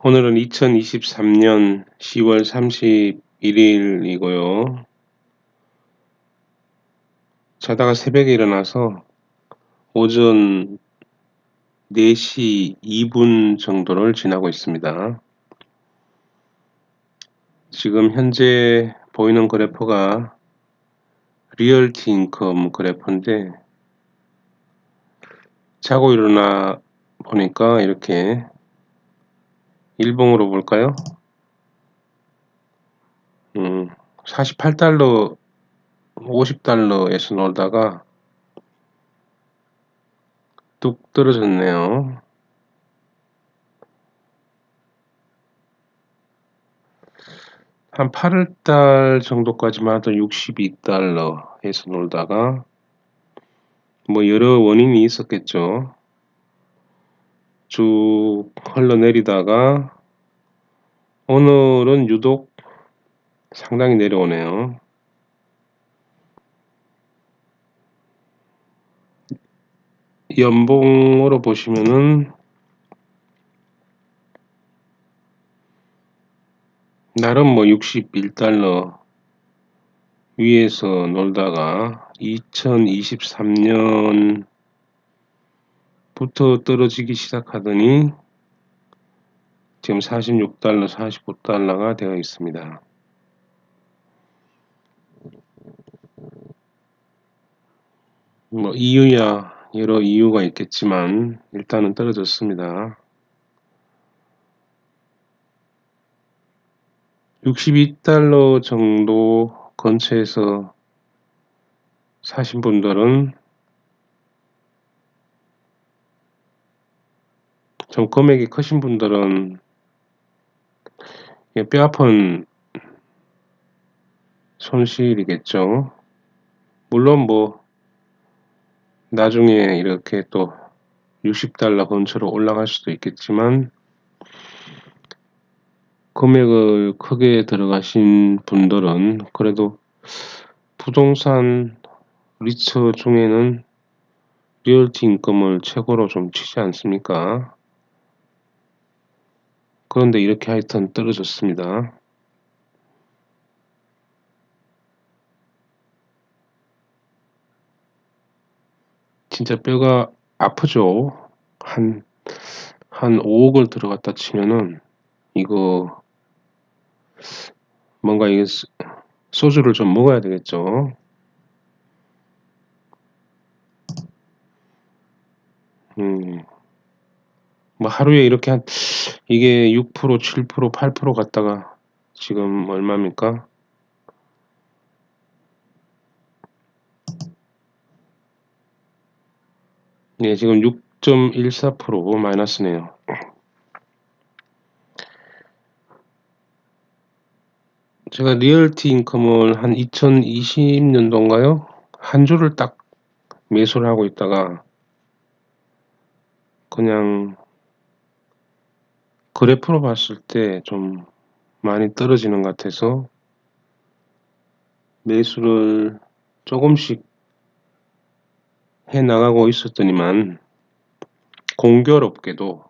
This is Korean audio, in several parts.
오늘은 2023년 10월 31일이고요. 자다가 새벽에 일어나서 오전 4시 2분 정도를 지나고 있습니다. 지금 현재 보이는 그래프가 리얼티 인컴 그래프인데, 자고 일어나 보니까 이렇게 일봉으로 볼까요? 48달러, 50달러에서 놀다가 뚝 떨어졌네요. 한 8월달 정도까지만 해도 62달러에서 놀다가 뭐 여러 원인이 있었겠죠. 쭉 흘러내리다가 오늘은 유독 상당히 내려오네요. 연봉으로 보시면은 나름 뭐 61달러 위에서 놀다가 2023년부터 떨어지기 시작하더니 지금 46달러, 45달러가 되어 있습니다. 뭐 이유야 여러 이유가 있겠지만 일단은 떨어졌습니다. 62달러 정도 근처에서 사신 분들은 좀 금액이 크신 분들은 뼈아픈 손실이겠죠. 물론 뭐 나중에 이렇게 또 60달러 근처로 올라갈 수도 있겠지만, 금액을 크게 들어가신 분들은 그래도 부동산 리츠 중에는 리얼티 인컴을 최고로 좀 치지 않습니까? 그런데 이렇게 하여튼 떨어졌습니다. 진짜 뼈가 아프죠. 한 5억을 들어갔다 치면은 이거 뭔가 이게 소주를 좀 먹어야 되겠죠. 뭐 하루에 이렇게 이게 6%, 7%, 8% 갔다가 지금 얼마입니까? 네, 지금 6.14% 마이너스네요. 제가 리얼티 인컴을 한 2020년도인가요? 한 주를 딱 매수를 하고 있다가 그냥 그래프로 봤을 때 좀 많이 떨어지는 것 같아서 매수를 조금씩 해 나가고 있었더니만 공교롭게도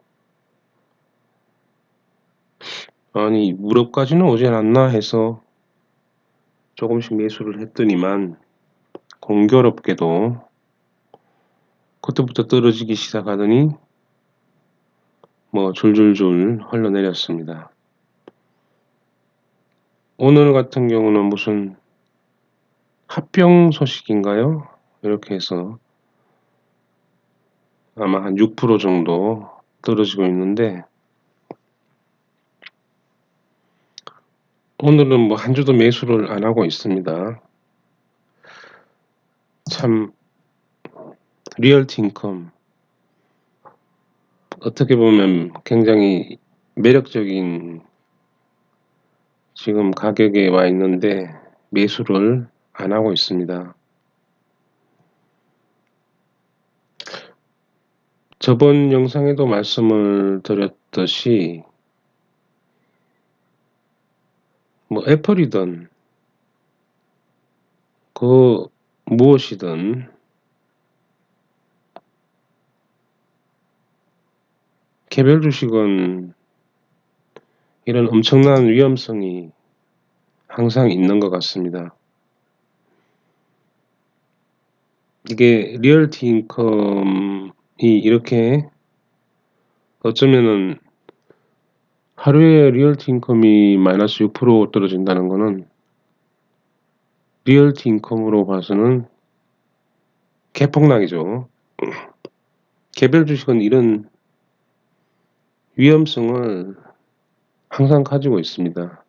아니 무릎까지는 오지 않았나 해서 조금씩 매수를 했더니만 공교롭게도 그때부터 떨어지기 시작하더니 뭐 줄줄줄 흘러내렸습니다. 오늘 같은 경우는 무슨 합병 소식인가요? 이렇게 해서 아마 한 6% 정도 떨어지고 있는데, 오늘은 뭐 한 주도 매수를 안 하고 있습니다. 참 리얼티 인컴 어떻게 보면 굉장히 매력적인 지금 가격에 와 있는데 매수를 안 하고 있습니다. 저번 영상에도 말씀을 드렸듯이 뭐 애플이든 그 무엇이든 개별 주식은 이런 엄청난 위험성이 항상 있는 것 같습니다. 이게 리얼티 인컴이 이렇게 어쩌면은 하루에 리얼티 인컴이 마이너스 6% 떨어진다는 거는 리얼티 인컴으로 봐서는 개폭락이죠. 개별 주식은 이런 위험성을 항상 가지고 있습니다.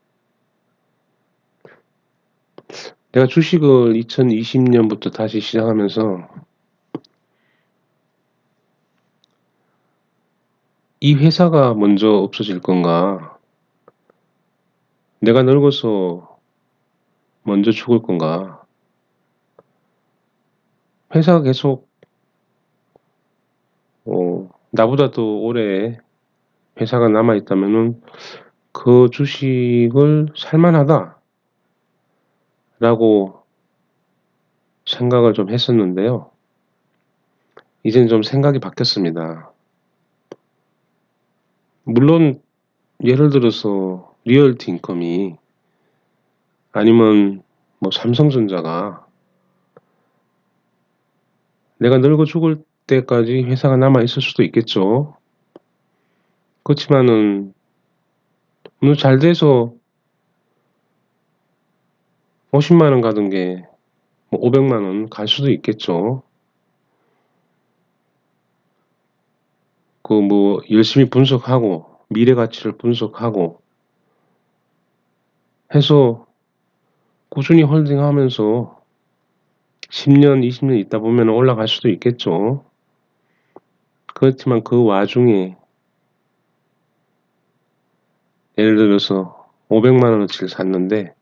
내가 주식을 2020년부터 다시 시작하면서 이 회사가 먼저 없어질 건가? 내가 늙어서 먼저 죽을 건가? 회사가 계속 나보다 더 오래 회사가 남아있다면은 그 주식을 살만하다 라고 생각을 좀 했었는데요. 이젠 좀 생각이 바뀌었습니다. 물론 예를 들어서 리얼티 인컴이 아니면 뭐 삼성전자가 내가 늙어 죽을 때까지 회사가 남아 있을 수도 있겠죠. 그렇지만은 오늘 잘 돼서 50만 원 가던 게 뭐 500만 원 갈 수도 있겠죠. 그 뭐 열심히 분석하고 미래 가치를 분석하고 해서 꾸준히 홀딩하면서 10년, 20년 있다 보면 올라갈 수도 있겠죠. 그렇지만 그 와중에 예를 들어서 500만 원어치를 샀는데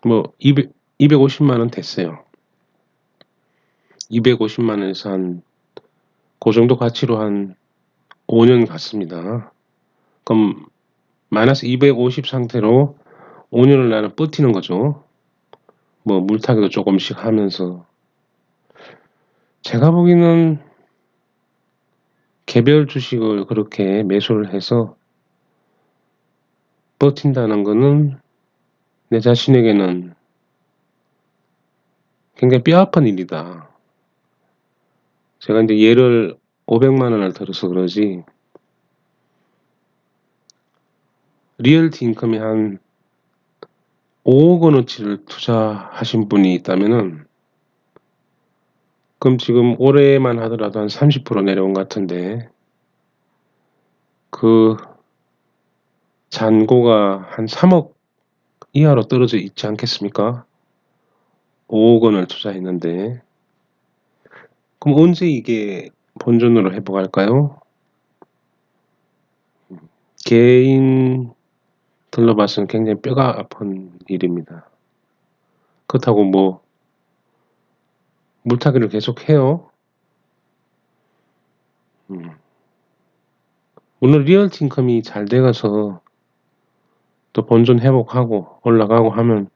뭐 250만 원 됐어요. 250만 원에서 한 그 정도 가치로 한 5년 갔습니다. 그럼 마이너스 250 상태로 5년을 나는 버티는 거죠. 뭐 물타기도 조금씩 하면서. 제가 보기에는 개별 주식을 그렇게 매수를 해서 버틴다는 거는 내 자신에게는 굉장히 뼈아픈 일이다. 제가 이제 예를 500만 원을 들어서 그러지 리얼티 인컴이 한 5억 원어치를 투자하신 분이 있다면은 그럼 지금 올해만 하더라도 한 30% 내려온 것 같은데 그 잔고가 한 3억 이하로 떨어져 있지 않겠습니까? 5억 원을 투자했는데 그럼 언제 이게 본전으로 회복할까요? 개인들로 봐서는 굉장히 뼈가 아픈 일입니다. 그렇다고 뭐 물타기를 계속 해요. 물론 리얼티 인컴이 잘 돼가서 또 본전 회복하고 올라가고 하면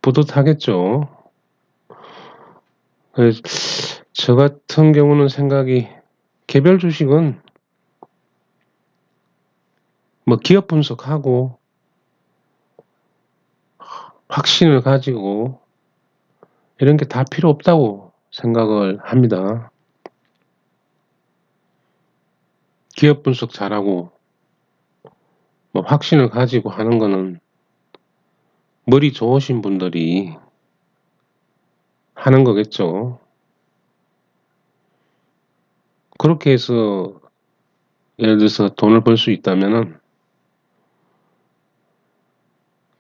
뿌듯하겠죠. 그래서 저 같은 경우는 생각이 개별 주식은 뭐 기업 분석하고 확신을 가지고 이런 게 다 필요 없다고 생각을 합니다. 기업 분석 잘하고 뭐 확신을 가지고 하는 거는 머리 좋으신 분들이 하는 거겠죠. 그렇게 해서 예를 들어서 돈을 벌 수 있다면은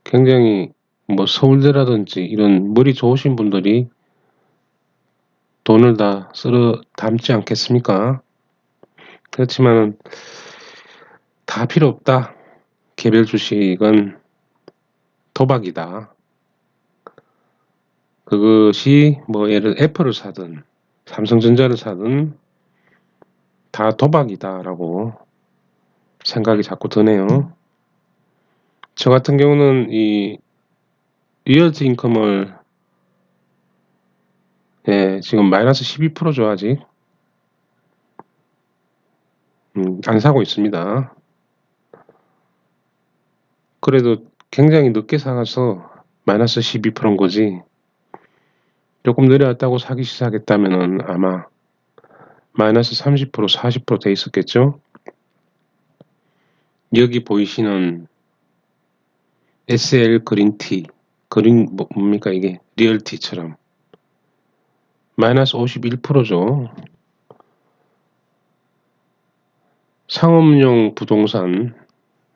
굉장히 뭐 서울대라든지 이런 머리 좋으신 분들이 돈을 다 쓸어 담지 않겠습니까? 그렇지만은 다 필요 없다. 개별 주식은 도박이다. 그것이 뭐 예를 애플을 사든 삼성전자를 사든 다 도박이다라고 생각이 자꾸 드네요. 저 같은 경우는 이 리얼티 인컴을 지금 마이너스 12%죠 아직. 안 사고 있습니다. 그래도 굉장히 늦게 사서 마이너스 12%인 거지. 조금 내려왔다고 사기 시작했다면은 아마 마이너스 30%, 40% 돼 있었겠죠? 여기 보이시는 SL 그린티, 뭡니까 이게? 리얼티처럼. 마이너스 51%죠. 상업용 부동산,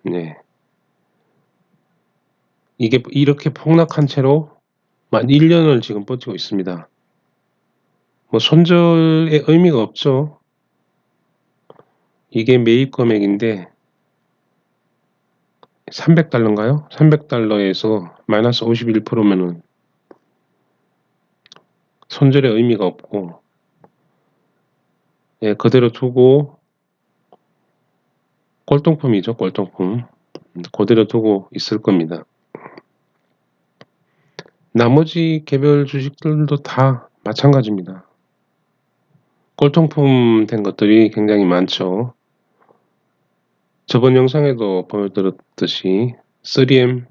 네. 이게 이렇게 폭락한 채로 만 1년을 지금 버티고 있습니다. 뭐 손절의 의미가 없죠. 이게 매입 금액인데 $300인가요? $300에서 마이너스 51%면은 손절의 의미가 없고, 예, 그대로 두고 꼴통품이죠, 꼴통품. 그대로 두고 있을 겁니다. 나머지 개별 주식들도 다 마찬가지입니다. 꼴통품 된 것들이 굉장히 많죠. 저번 영상에도 보여드렸듯이 3M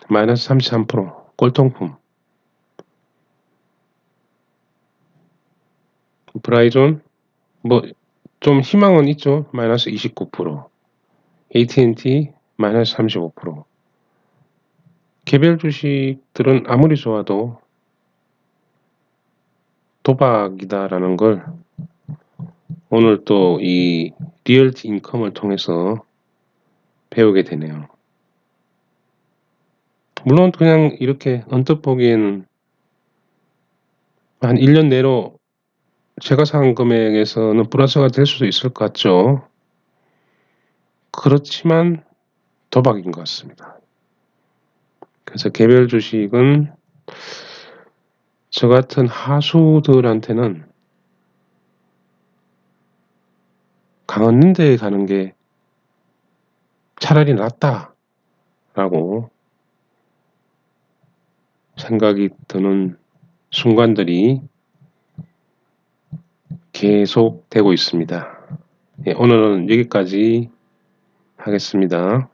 마이너스 33% 꼴통품, 브라이존 뭐 좀 희망은 있죠. 마이너스 29%, AT&T 마이너스 35%. 개별 주식들은 아무리 좋아도 도박이다라는 걸 오늘 또 이 리얼티 인컴을 통해서 배우게 되네요. 물론 그냥 이렇게 언뜻 보기에는 한 1년 내로 제가 산 금액에서는 플러스가 될 수도 있을 것 같죠. 그렇지만 도박인 것 같습니다. 그래서 개별 주식은 저 같은 하수들한테는 강한 데에 가는 게 차라리 낫다라고 생각이 드는 순간들이 계속 되고 있습니다. 예, 오늘은 여기까지 하겠습니다.